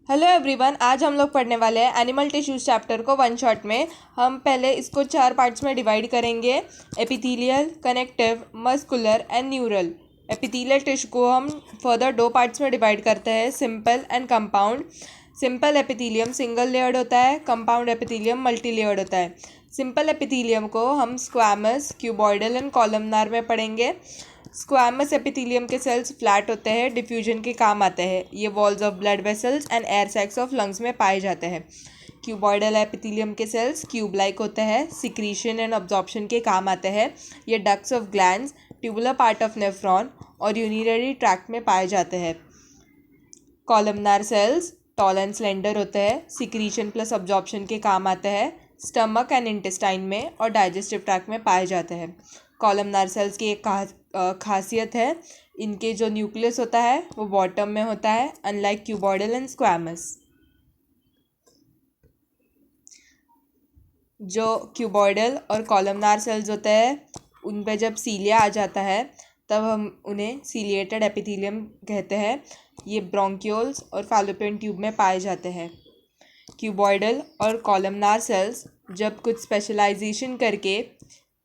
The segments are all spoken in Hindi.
हेलो एवरीवन, आज हम लोग पढ़ने वाले हैं एनिमल टिश्यूज चैप्टर को वन शॉट में। हम पहले इसको 4 पार्ट्स में डिवाइड करेंगे। Epithelial, connective, muscular and neural. Epithelial tissue को हम फर्दर 2 पार्ट्स में डिवाइड करते हैं, simple and compound. Simple epithelium single layered होता है, कंपाउंड एपिथेलियम मल्टी लेयर्ड होता है। सिंपल एपिथेलियम को हम स्क्वैमस, क्यूबॉइडल एंड कॉलमनार में पढ़ेंगे। स्क्वैमस एपिथेलियम के सेल्स फ्लैट होते हैं, डिफ्यूजन के काम आते हैं। ये walls of blood vessels and air sacs of lungs में पाए जाते हैं। क्यूबॉइडल एपिथेलियम के सेल्स क्यूब लाइक होते हैं, सिक्रीशन एंड अब्जॉर्प्शन के काम आते हैं। ये ducts of glands, tubular part of nephron और यूरिनरी ट्रैक्ट में पाए जाते हैं। Columnar sales tall and slender होते हैं, सिक्रीशन प्लस अब्जॉर्प्शन के काम आते हैं। स्टमक एंड इंटेस्टाइन में और डाइजेस्टिव ट्रैक्ट में पाए जाते हैं। कॉलमनार सेल्स की एक खासियत है, इनके जो न्यूक्लियस होता है वो बॉटम में होता है, अनलाइक क्यूबॉइडल एंड स्क्वैमस। जो क्यूबॉइडल और कॉलमनार सेल्स होते हैं उन पे जब सीलिया आ जाता है तब हम उन्हें सीलिएटेड एपिथेलियम कहते हैं। ये ब्रोंक्यूल्स और फैलोपियन ट्यूब में पाए जाते हैं। क्यूबॉइडल और कॉलमनार सेल्स जब कुछ स्पेशलाइजेशन करके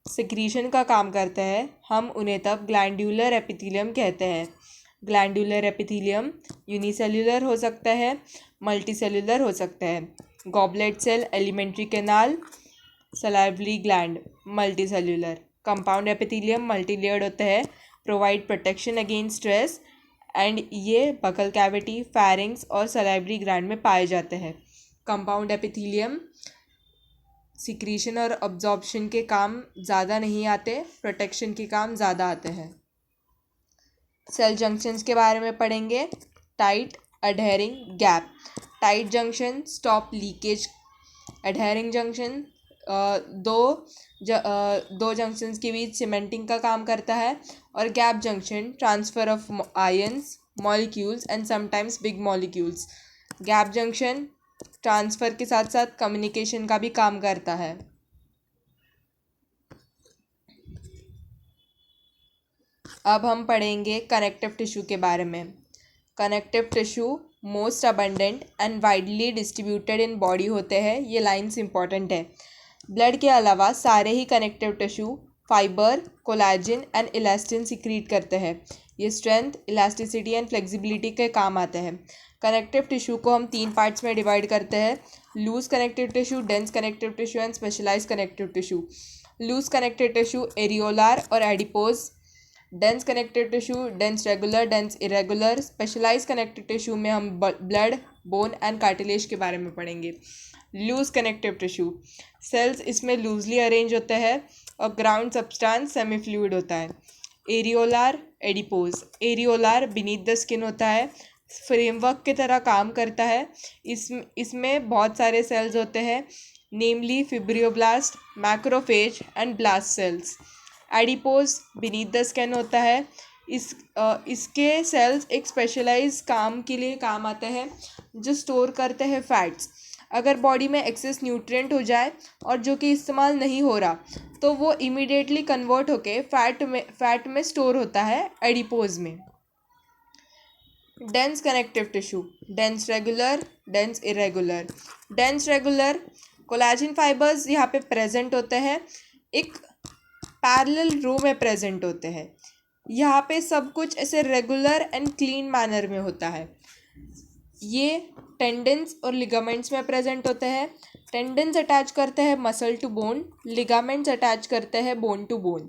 सिक्रीशन का काम करते हैं, हम उन्हें तब ग्लैंडुलर एपिथेलियम कहते हैं। ग्लैंडुलर एपिथेलियम यूनिसेल्युलर हो सकता है, मल्टीसेल्युलर हो सकता है। Goblet cell, alimentary canal, salivary gland, multicellular. Compound epithelium multi layered होते हैं, provide protection against stress and ये बकल कैविटी, फैरिंग्स और सलाइवरी ग्लैंड में पाए जाते हैं। कंपाउंड एपिथेलियम सिक्रीशन और अब्जॉर्प्शन के काम ज़्यादा नहीं आते, प्रोटेक्शन के काम ज़्यादा आते हैं। सेल जंक्शंस के बारे में पढ़ेंगे। Tight, adhering, gap. Tight junction stop leakage. Adhering junction दो जंक्शंस के बीच सीमेंटिंग का काम करता है। और gap junction transfer of ions, molecules and sometimes big molecules. Gap junction transfer के साथ साथ कम्युनिकेशन का भी काम करता है। अब हम पढ़ेंगे कनेक्टिव टिश्यू के बारे में। Connective tissue most abundant and widely distributed in body होते हैं। ये लाइंस इंपॉर्टेंट है। ब्लड के अलावा सारे ही connective tissue fibre, collagen and elastin secrete करते हैं। ये स्ट्रेंथ, इलास्टिसिटी एंड फ्लेक्सिबिलिटी के काम आते हैं। कनेक्टिव टिश्यू को हम 3 पार्ट्स में डिवाइड करते हैं, loose connective tissue, dense connective tissue and specialised connective tissue. Loose connective tissue areolar और adipose. Dense connective tissue dense regular, dense irregular. Specialised connective tissue में हम ब्लड, बोन एंड कार्टिलेज के बारे में पढ़ेंगे। लूज कनेक्टिव टिश्यू सेल्स इसमें लूजली अरेंज होते हैं और ग्राउंड सब्सटेंस सेमी फ्लूइड होता है। एरियोलार, एडिपोज। एरियोलार बीनीथ द स्किन होता है, फ्रेमवर्क की तरह काम करता है। इसमें बहुत सारे सेल्स होते हैं, namely fibroblast, macrophage and blast cells. Adipose beneath the skin होता है। इसके सेल्स एक स्पेशलाइज काम के लिए काम आते हैं, जो स्टोर करते हैं फैट्स। अगर बॉडी में एक्सेस न्यूट्रिएंट हो जाए और जो कि इस्तेमाल नहीं हो रहा तो वो इमीडिएटली कन्वर्ट होके फैट में स्टोर होता है एडिपोज में। Dense connective tissue dense regular, dense irregular. Dense regular collagen fibres यहाँ पे प्रेजेंट होते हैं, एक पैरेलल रो में प्रेजेंट होते हैं। यहाँ पे सब कुछ ऐसे रेगुलर एंड क्लीन मैनर में होता है। ये टेंडन्स और लिगामेंट्स में प्रेजेंट होते हैं। टेंडन्स अटैच करते हैं muscle to bone, ligaments attach करते हैं bone to bone.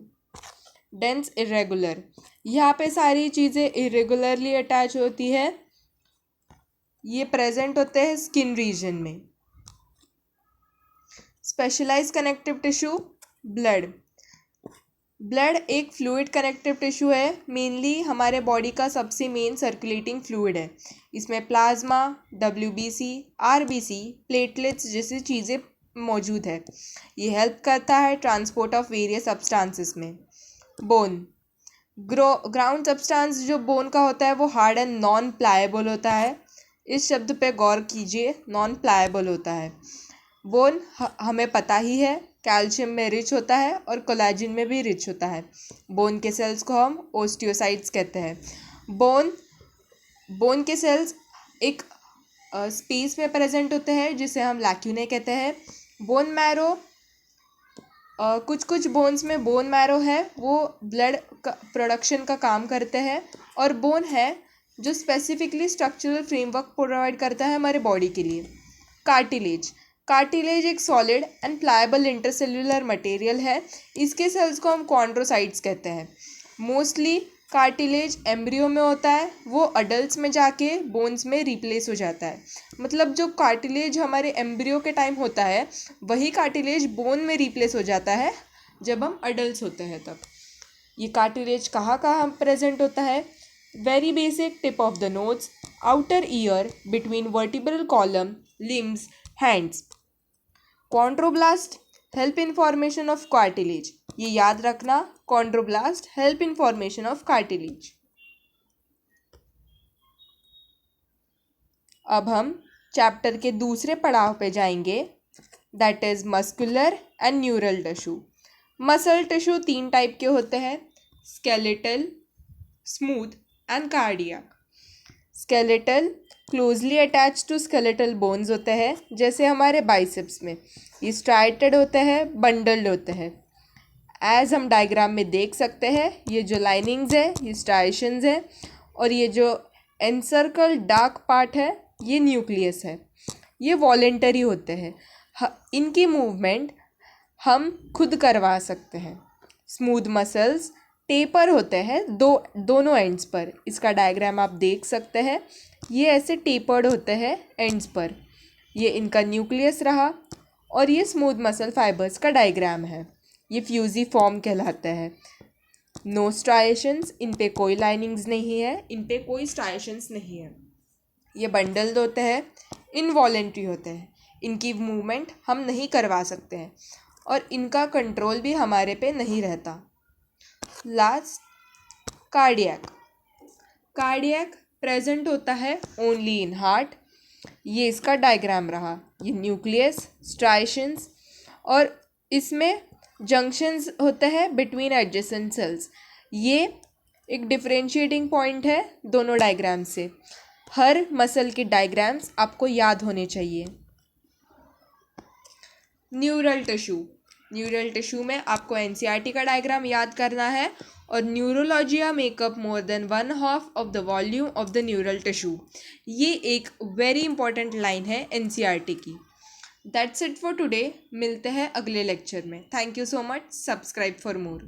Dense irregular यहाँ पे सारी चीज़ें इरेगुलरली अटैच होती है। ये प्रेजेंट होते हैं स्किन रीजन में। Specialised connective tissue blood. Blood एक फ्लूइड कनेक्टिव टिश्यू है, मेनली हमारे बॉडी का सबसे मेन सर्कुलेटिंग फ्लूइड है। इसमें प्लाज्मा, WBC, RBC, प्लेटलेट्स जैसी चीज़ें मौजूद है। ये हेल्प करता है ट्रांसपोर्ट ऑफ वेरियस सब्सटेंसेस में। बोन ग्राउंड सब्सटेंस जो बोन का होता है वो हार्ड एंड नॉन प्लाएबल होता है। इस शब्द पे गौर कीजिए, नॉन प्लाएबल होता है। बोन हमें पता ही है कैल्शियम में रिच होता है और कोलाजिन में भी रिच होता है। बोन के सेल्स को हम ओस्टियोसाइट्स कहते हैं। बोन के सेल्स एक स्पेस में प्रेजेंट होते हैं जिसे हम लैक्यूने कहते हैं। बोन मैरो, कुछ कुछ बोन्स में बोन मैरो है, वो ब्लड प्रोडक्शन का काम करते हैं। और बोन है जो स्पेसिफिकली स्ट्रक्चरल फ्रेमवर्क प्रोवाइड करता है हमारे बॉडी के लिए। कार्टिलेज, कार्टिलेज एक solid and pliable intercellular material है। इसके सेल्स को हम कॉन्ड्रोसाइट्स कहते हैं। मोस्टली कार्टिलेज एम्ब्रियो में होता है, वो अडल्ट्स में जाके बोन्स में रिप्लेस हो जाता है। मतलब जो कार्टिलेज हमारे एम्ब्रियो के टाइम होता है वही कार्टिलेज बोन में रिप्लेस हो जाता है जब हम अडल्ट्स होते हैं तब। ये कार्टिलेज कहाँ कहाँ प्रेजेंट होता है? Very basic, tip of the nose, outer ear, between vertebral column, limbs, hands. Chondroblast help in formation of cartilage, ये याद रखना, chondroblast help in formation of cartilage. अब हम चैप्टर के दूसरे पड़ाव पे जाएंगे, that is muscular and neural tissue. Muscle tissue 3 type के होते हैं, skeletal, smooth and cardiac. Skeletal closely attach to skeletal bones होते हैं, जैसे हमारे बाइसेप्स में। ये स्ट्राइटेड होते हैं, बंडल्ड होते हैं। एज हम डायग्राम में देख सकते हैं, ये जो लाइनिंग्स है ये स्ट्राइशंस है, और ये जो एनसर्कल डार्क पार्ट है ये न्यूक्लियस है। ये वॉलेंटरी होते हैं, इनकी मूवमेंट हम खुद करवा सकते हैं। स्मूथ मसल्स टेपर होते हैं दोनों एंड्स पर, इसका डायग्राम आप देख सकते हैं, ये ऐसे टेपर्ड होते हैं एंड्स पर। ये इनका न्यूक्लियस रहा, और ये स्मूथ मसल फाइबर्स का डायग्राम है, ये फ्यूजिफॉर्म कहलाता है। नो स्ट्राइशंस, इन पे कोई लाइनिंग्स नहीं है, इन पे कोई स्ट्राइशंस नहीं है। ये बंडल्ड होते हैं, इनवॉलेंट्री होते हैं, इनकी मूवमेंट हम नहीं करवा सकते हैं, और इनका कंट्रोल भी हमारे पे नहीं रहता। Last, cardiac. कार्डियक प्रेजेंट होता है ओनली इन हार्ट, ये इसका डायग्राम रहा। ये न्यूक्लियस, स्ट्राइशंस, और इसमें जंक्शंस होते हैं बिटवीन एडजेसेंट सेल्स। ये एक डिफरेंशिएटिंग पॉइंट है दोनों डायग्राम से। हर मसल के डायग्राम्स आपको याद होने चाहिए। न्यूरल टिश्यू, न्यूरल टिश्यू में आपको एनसीईआरटी का डायग्राम याद करना है, और neuralgia makeup more than 1/2 of the volume of the neural tissue. ये एक वेरी इंपॉर्टेंट लाइन है एनसीईआरटी की। दैट्स इट फॉर टुडे, मिलते हैं अगले लेक्चर में। Thank you so much, subscribe for more.